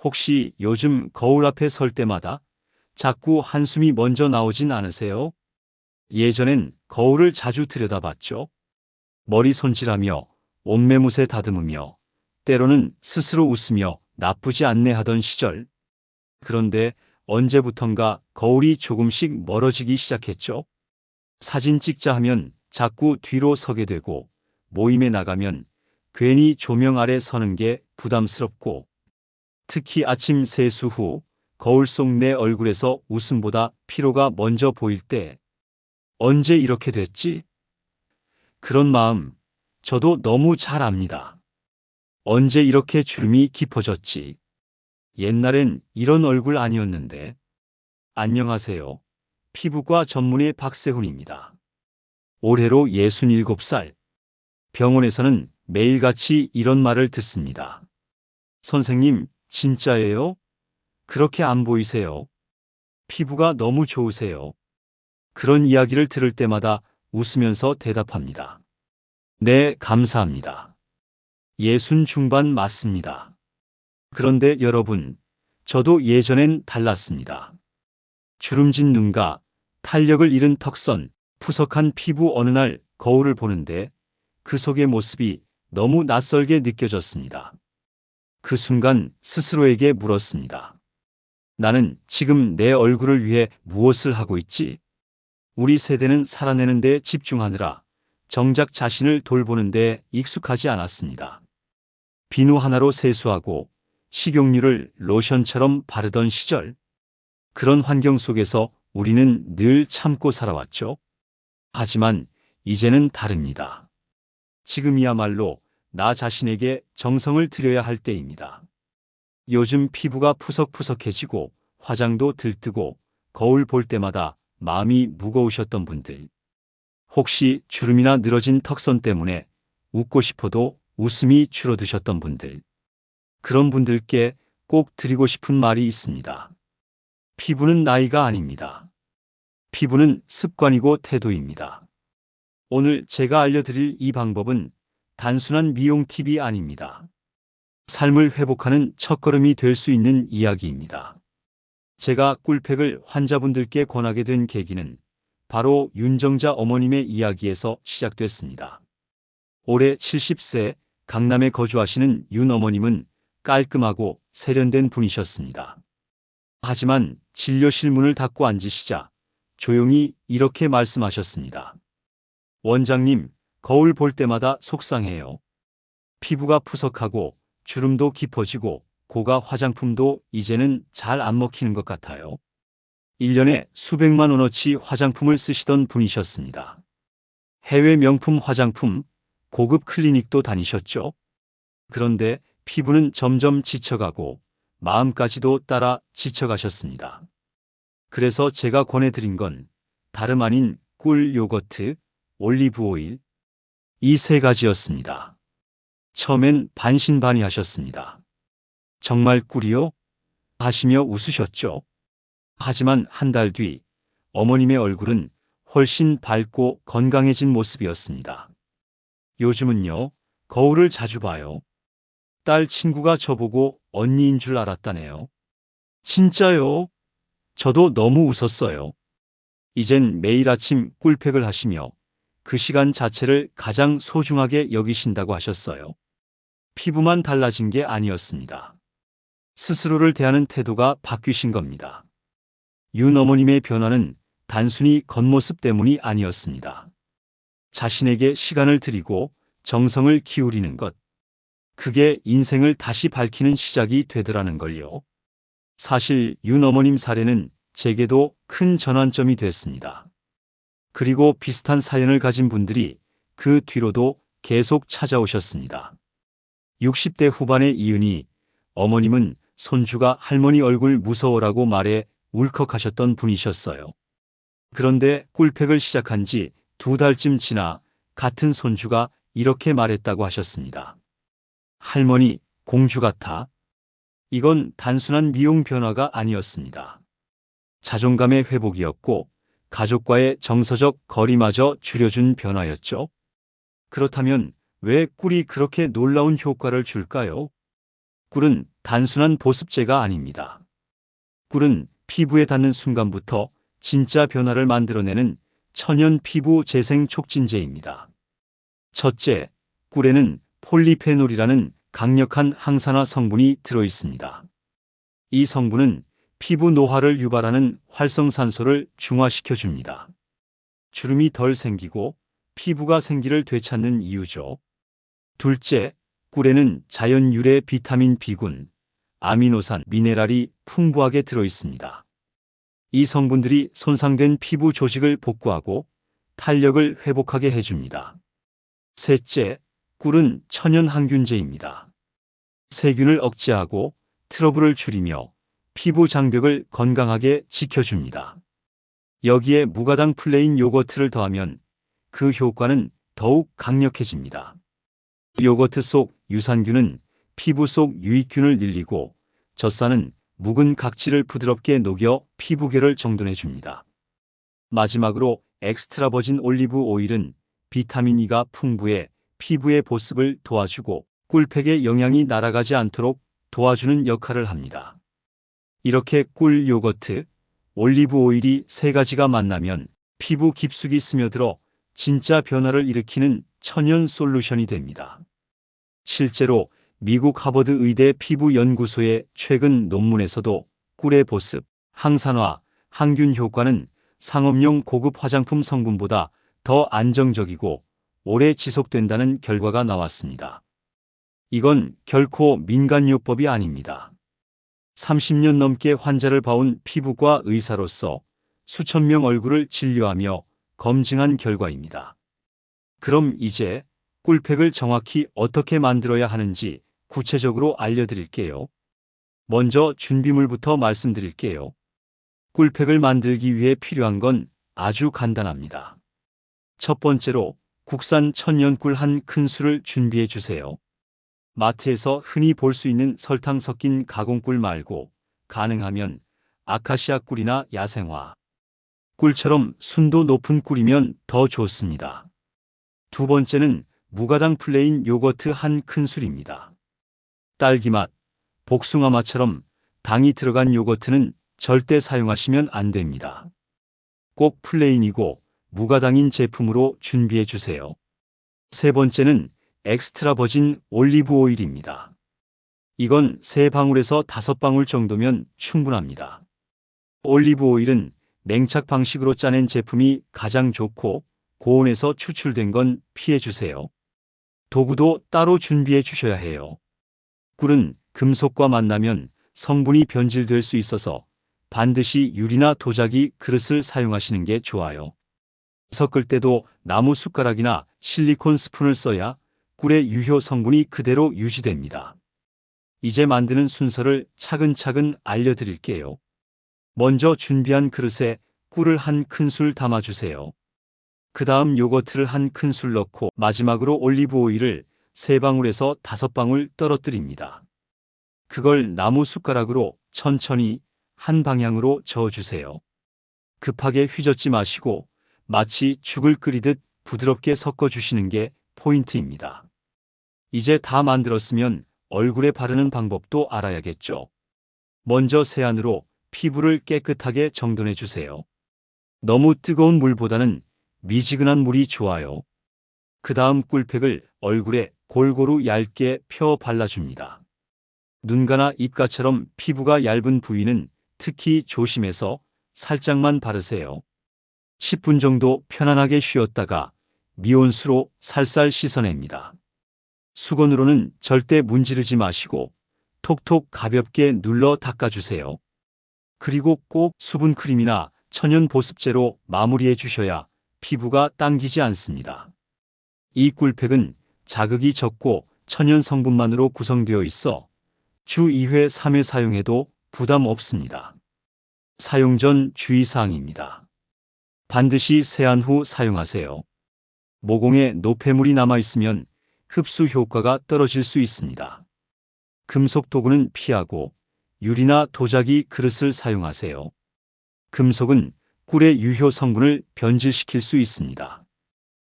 혹시 요즘 거울 앞에 설 때마다 자꾸 한숨이 먼저 나오진 않으세요? 예전엔 거울을 자주 들여다봤죠. 머리 손질하며 옷매무새 다듬으며 때로는 스스로 웃으며 나쁘지 않네 하던 시절. 그런데 언제부턴가 거울이 조금씩 멀어지기 시작했죠. 사진 찍자 하면 자꾸 뒤로 서게 되고 모임에 나가면 괜히 조명 아래 서는 게 부담스럽고 특히 아침 세수 후 거울 속 내 얼굴에서 웃음보다 피로가 먼저 보일 때 언제 이렇게 됐지? 그런 마음 저도 너무 잘 압니다. 언제 이렇게 주름이 깊어졌지? 옛날엔 이런 얼굴 아니었는데. 안녕하세요. 피부과 전문의 박세훈입니다. 올해로 67살. 병원에서는 매일같이 이런 말을 듣습니다. 선생님, 진짜예요? 그렇게 안 보이세요? 피부가 너무 좋으세요. 그런 이야기를 들을 때마다 웃으면서 대답합니다. 네, 감사합니다. 60 중반 맞습니다. 그런데 여러분, 저도 예전엔 달랐습니다. 주름진 눈가, 탄력을 잃은 턱선, 푸석한 피부 어느 날 거울을 보는데 그 속의 모습이 너무 낯설게 느껴졌습니다. 그 순간 스스로에게 물었습니다. 나는 지금 내 얼굴을 위해 무엇을 하고 있지? 우리 세대는 살아내는 데 집중하느라 정작 자신을 돌보는 데 익숙하지 않았습니다. 비누 하나로 세수하고 식용유를 로션처럼 바르던 시절. 그런 환경 속에서 우리는 늘 참고 살아왔죠. 하지만 이제는 다릅니다. 지금이야말로 나 자신에게 정성을 들여야 할 때입니다. 요즘 피부가 푸석푸석해지고 화장도 들뜨고 거울 볼 때마다 마음이 무거우셨던 분들. 혹시 주름이나 늘어진 턱선 때문에 웃고 싶어도 웃음이 줄어드셨던 분들. 그런 분들께 꼭 드리고 싶은 말이 있습니다. 피부는 나이가 아닙니다. 피부는 습관이고 태도입니다. 오늘 제가 알려드릴 이 방법은 단순한 미용 팁이 아닙니다. 삶을 회복하는 첫걸음이 될 수 있는 이야기입니다. 제가 꿀팩을 환자분들께 권하게 된 계기는 바로 윤정자 어머님의 이야기에서 시작됐습니다. 올해 70세 강남에 거주하시는 윤 어머님은 깔끔하고 세련된 분이셨습니다. 하지만 진료실 문을 닫고 앉으시자 조용히 이렇게 말씀하셨습니다. 원장님, 거울 볼 때마다 속상해요. 피부가 푸석하고 주름도 깊어지고 고가 화장품도 이제는 잘 안 먹히는 것 같아요. 1년에 수백만 원어치 화장품을 쓰시던 분이셨습니다. 해외 명품 화장품, 고급 클리닉도 다니셨죠. 그런데 피부는 점점 지쳐가고 마음까지도 따라 지쳐가셨습니다. 그래서 제가 권해드린 건 다름 아닌 꿀 요거트, 올리브 오일, 이 세 가지였습니다. 처음엔 반신반의하셨습니다. 정말 꿀이요? 하시며 웃으셨죠. 하지만 한 달 뒤 어머님의 얼굴은 훨씬 밝고 건강해진 모습이었습니다. 요즘은요, 거울을 자주 봐요. 딸 친구가 저보고 언니인 줄 알았다네요. 진짜요? 저도 너무 웃었어요. 이젠 매일 아침 꿀팩을 하시며 그 시간 자체를 가장 소중하게 여기신다고 하셨어요. 피부만 달라진 게 아니었습니다. 스스로를 대하는 태도가 바뀌신 겁니다. 윤 어머님의 변화는 단순히 겉모습 때문이 아니었습니다. 자신에게 시간을 들이고 정성을 기울이는 것. 그게 인생을 다시 밝히는 시작이 되더라는 걸요. 사실 윤 어머님 사례는 제게도 큰 전환점이 됐습니다. 그리고 비슷한 사연을 가진 분들이 그 뒤로도 계속 찾아오셨습니다. 60대 후반의 이은희 어머님은 손주가 할머니 얼굴 무서워라고 말해 울컥하셨던 분이셨어요. 그런데 꿀팩을 시작한 지 2달쯤 지나 같은 손주가 이렇게 말했다고 하셨습니다. 할머니, 공주 같아. 이건 단순한 미용 변화가 아니었습니다. 자존감의 회복이었고 가족과의 정서적 거리마저 줄여준 변화였죠. 그렇다면 왜 꿀이 그렇게 놀라운 효과를 줄까요? 꿀은 단순한 보습제가 아닙니다. 꿀은 피부에 닿는 순간부터 진짜 변화를 만들어내는 천연 피부 재생 촉진제입니다. 첫째, 꿀에는 폴리페놀이라는 강력한 항산화 성분이 들어 있습니다. 이 성분은 피부 노화를 유발하는 활성산소를 중화시켜 줍니다. 주름이 덜 생기고 피부가 생기를 되찾는 이유죠. 둘째, 꿀에는 자연 유래 비타민 B군, 아미노산, 미네랄이 풍부하게 들어 있습니다. 이 성분들이 손상된 피부 조직을 복구하고 탄력을 회복하게 해줍니다. 셋째, 꿀은 천연 항균제입니다. 세균을 억제하고 트러블을 줄이며 피부 장벽을 건강하게 지켜줍니다. 여기에 무가당 플레인 요거트를 더하면 그 효과는 더욱 강력해집니다. 요거트 속 유산균은 피부 속 유익균을 늘리고 젖산은 묵은 각질을 부드럽게 녹여 피부결을 정돈해 줍니다. 마지막으로 엑스트라 버진 올리브 오일은 비타민 E가 풍부해 피부의 보습을 도와주고 꿀팩의 영양이 날아가지 않도록 도와주는 역할을 합니다. 이렇게 꿀, 요거트, 올리브 오일이 세 가지가 만나면 피부 깊숙이 스며들어 진짜 변화를 일으키는 천연 솔루션이 됩니다. 실제로 미국 하버드 의대 피부연구소의 최근 논문에서도 꿀의 보습, 항산화, 항균 효과는 상업용 고급 화장품 성분보다 더 안정적이고 오래 지속된다는 결과가 나왔습니다. 이건 결코 민간요법이 아닙니다. 30년 넘게 환자를 봐온 피부과 의사로서 수천 명 얼굴을 진료하며 검증한 결과입니다. 그럼 이제 꿀팩을 정확히 어떻게 만들어야 하는지 구체적으로 알려드릴게요. 먼저 준비물부터 말씀드릴게요. 꿀팩을 만들기 위해 필요한 건 아주 간단합니다. 첫 번째로 국산 천연꿀 한 큰술을 준비해 주세요. 마트에서 흔히 볼 수 있는 설탕 섞인 가공꿀 말고 가능하면 아카시아 꿀이나 야생화 꿀처럼 순도 높은 꿀이면 더 좋습니다. 두 번째는 무가당 플레인 요거트 한 큰술입니다. 딸기맛, 복숭아맛처럼 당이 들어간 요거트는 절대 사용하시면 안 됩니다. 꼭 플레인이고 무가당인 제품으로 준비해 주세요. 세 번째는 엑스트라 버진 올리브 오일입니다. 이건 3방울에서 5방울 정도면 충분합니다. 올리브 오일은 냉착 방식으로 짜낸 제품이 가장 좋고 고온에서 추출된 건 피해 주세요. 도구도 따로 준비해 주셔야 해요. 꿀은 금속과 만나면 성분이 변질될 수 있어서 반드시 유리나 도자기 그릇을 사용하시는 게 좋아요. 섞을 때도 나무 숟가락이나 실리콘 스푼을 써야 꿀의 유효 성분이 그대로 유지됩니다. 이제 만드는 순서를 차근차근 알려드릴게요. 먼저 준비한 그릇에 꿀을 한 큰술 담아주세요. 그 다음 요거트를 한 큰술 넣고 마지막으로 올리브 오일을 3방울에서 5방울 떨어뜨립니다. 그걸 나무 숟가락으로 천천히 한 방향으로 저어주세요. 급하게 휘젓지 마시고 마치 죽을 끓이듯 부드럽게 섞어주시는 게 포인트입니다. 이제 다 만들었으면 얼굴에 바르는 방법도 알아야겠죠. 먼저 세안으로 피부를 깨끗하게 정돈해 주세요. 너무 뜨거운 물보다는 미지근한 물이 좋아요. 그 다음 꿀팩을 얼굴에 골고루 얇게 펴 발라줍니다. 눈가나 입가처럼 피부가 얇은 부위는 특히 조심해서 살짝만 바르세요. 10분 정도 편안하게 쉬었다가 미온수로 살살 씻어냅니다. 수건으로는 절대 문지르지 마시고 톡톡 가볍게 눌러 닦아주세요. 그리고 꼭 수분크림이나 천연 보습제로 마무리해 주셔야 피부가 당기지 않습니다. 이 꿀팩은 자극이 적고 천연 성분만으로 구성되어 있어 주 2회, 3회 사용해도 부담 없습니다. 사용 전 주의사항입니다. 반드시 세안 후 사용하세요. 모공에 노폐물이 남아있으면 흡수 효과가 떨어질 수 있습니다. 금속 도구는 피하고 유리나 도자기 그릇을 사용하세요. 금속은 꿀의 유효 성분을 변질시킬 수 있습니다.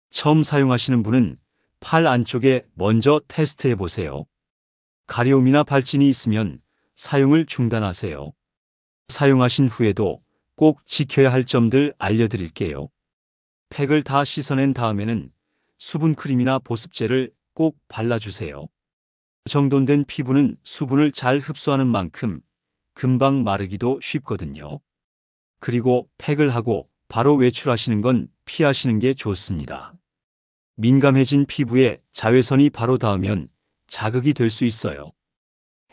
처음 사용하시는 분은 팔 안쪽에 먼저 테스트해 보세요. 가려움이나 발진이 있으면 사용을 중단하세요. 사용하신 후에도 꼭 지켜야 할 점들 알려드릴게요. 팩을 다 씻어낸 다음에는 수분 크림이나 보습제를 꼭 발라주세요. 정돈된 피부는 수분을 잘 흡수하는 만큼 금방 마르기도 쉽거든요. 그리고 팩을 하고 바로 외출하시는 건 피하시는 게 좋습니다. 민감해진 피부에 자외선이 바로 닿으면 자극이 될 수 있어요.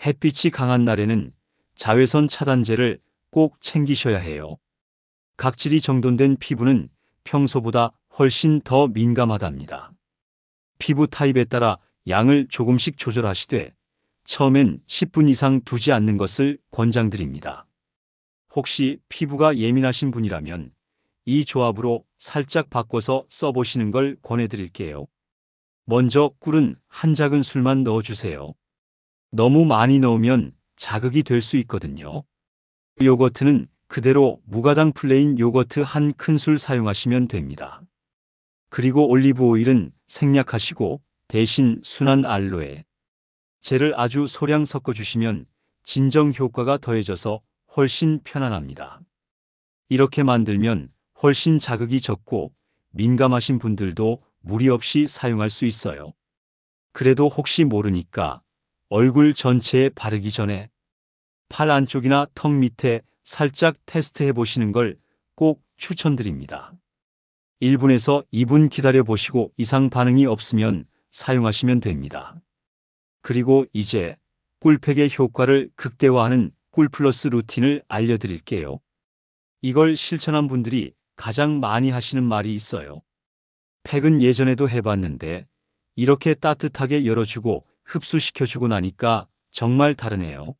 햇빛이 강한 날에는 자외선 차단제를 꼭 챙기셔야 해요. 각질이 정돈된 피부는 평소보다 훨씬 더 민감하답니다. 피부 타입에 따라 양을 조금씩 조절하시되 처음엔 10분 이상 두지 않는 것을 권장드립니다. 혹시 피부가 예민하신 분이라면 이 조합으로 살짝 바꿔서 써보시는 걸 권해드릴게요. 먼저 꿀은 한 작은술만 넣어주세요. 너무 많이 넣으면 자극이 될 수 있거든요. 요거트는 그대로 무가당 플레인 요거트 한 큰술 사용하시면 됩니다. 그리고 올리브 오일은 생략하시고 대신 순한 알로에 젤을 아주 소량 섞어주시면 진정 효과가 더해져서 훨씬 편안합니다. 이렇게 만들면 훨씬 자극이 적고 민감하신 분들도 무리 없이 사용할 수 있어요. 그래도 혹시 모르니까 얼굴 전체에 바르기 전에 팔 안쪽이나 턱 밑에 살짝 테스트해 보시는 걸 꼭 추천드립니다. 1분에서 2분 기다려 보시고 이상 반응이 없으면 사용하시면 됩니다. 그리고 이제 꿀팩의 효과를 극대화하는 꿀플러스 루틴을 알려드릴게요. 이걸 실천한 분들이 가장 많이 하시는 말이 있어요. 팩은 예전에도 해봤는데 이렇게 따뜻하게 열어주고 흡수시켜주고 나니까 정말 다르네요.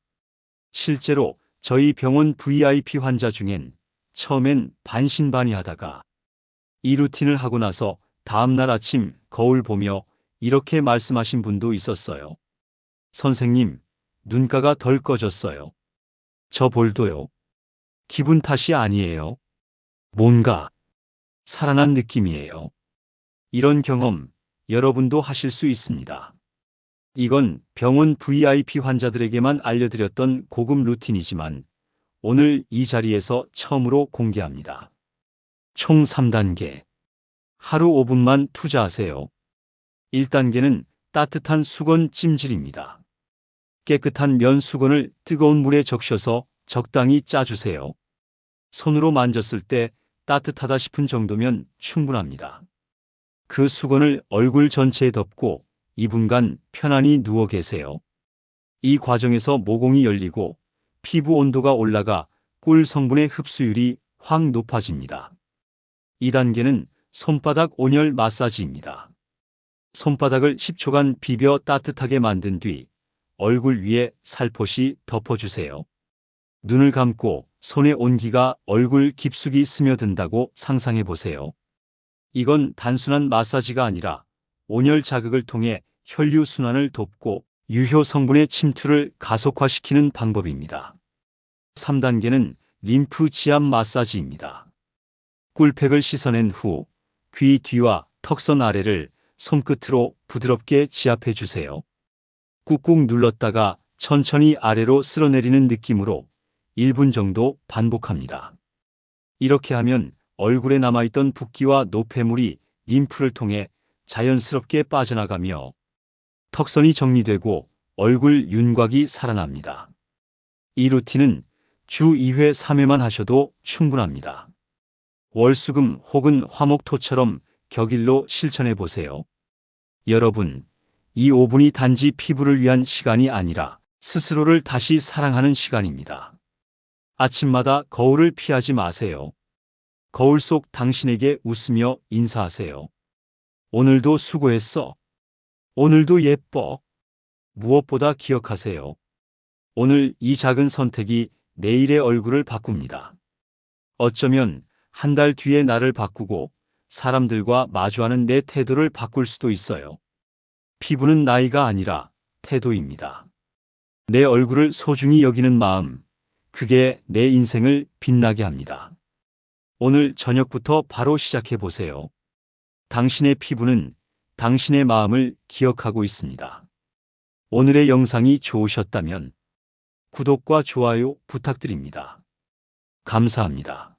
실제로 저희 병원 VIP 환자 중엔 처음엔 반신반의하다가 이 루틴을 하고 나서 다음날 아침 거울 보며 이렇게 말씀하신 분도 있었어요. 선생님, 눈가가 덜 꺼졌어요. 저 볼도요. 기분 탓이 아니에요. 뭔가 살아난 느낌이에요. 이런 경험 여러분도 하실 수 있습니다. 이건 병원 VIP 환자들에게만 알려드렸던 고급 루틴이지만 오늘 이 자리에서 처음으로 공개합니다. 총 3단계. 하루 5분만 투자하세요. 1단계는 따뜻한 수건 찜질입니다. 깨끗한 면 수건을 뜨거운 물에 적셔서 적당히 짜주세요. 손으로 만졌을 때 따뜻하다 싶은 정도면 충분합니다. 그 수건을 얼굴 전체에 덮고 2분간 편안히 누워 계세요. 이 과정에서 모공이 열리고 피부 온도가 올라가 꿀 성분의 흡수율이 확 높아집니다. 2단계는 손바닥 온열 마사지입니다. 손바닥을 10초간 비벼 따뜻하게 만든 뒤 얼굴 위에 살포시 덮어주세요. 눈을 감고 손의 온기가 얼굴 깊숙이 스며든다고 상상해 보세요. 이건 단순한 마사지가 아니라 온열 자극을 통해 혈류 순환을 돕고 유효 성분의 침투를 가속화시키는 방법입니다. 3단계는 림프 지압 마사지입니다. 꿀팩을 씻어낸 후 귀 뒤와 턱선 아래를 손끝으로 부드럽게 지압해 주세요. 꾹꾹 눌렀다가 천천히 아래로 쓸어내리는 느낌으로 1분 정도 반복합니다. 이렇게 하면 얼굴에 남아있던 붓기와 노폐물이 림프를 통해 자연스럽게 빠져나가며 턱선이 정리되고 얼굴 윤곽이 살아납니다. 이 루틴은 주 2회 3회만 하셔도 충분합니다. 월수금 혹은 화목토처럼 격일로 실천해 보세요. 여러분, 이 5분이 단지 피부를 위한 시간이 아니라 스스로를 다시 사랑하는 시간입니다. 아침마다 거울을 피하지 마세요. 거울 속 당신에게 웃으며 인사하세요. 오늘도 수고했어. 오늘도 예뻐. 무엇보다 기억하세요. 오늘 이 작은 선택이 내일의 얼굴을 바꿉니다. 어쩌면 한 달 뒤에 나를 바꾸고 사람들과 마주하는 내 태도를 바꿀 수도 있어요. 피부는 나이가 아니라 태도입니다. 내 얼굴을 소중히 여기는 마음, 그게 내 인생을 빛나게 합니다. 오늘 저녁부터 바로 시작해 보세요. 당신의 피부는 당신의 마음을 기억하고 있습니다. 오늘의 영상이 좋으셨다면 구독과 좋아요 부탁드립니다. 감사합니다.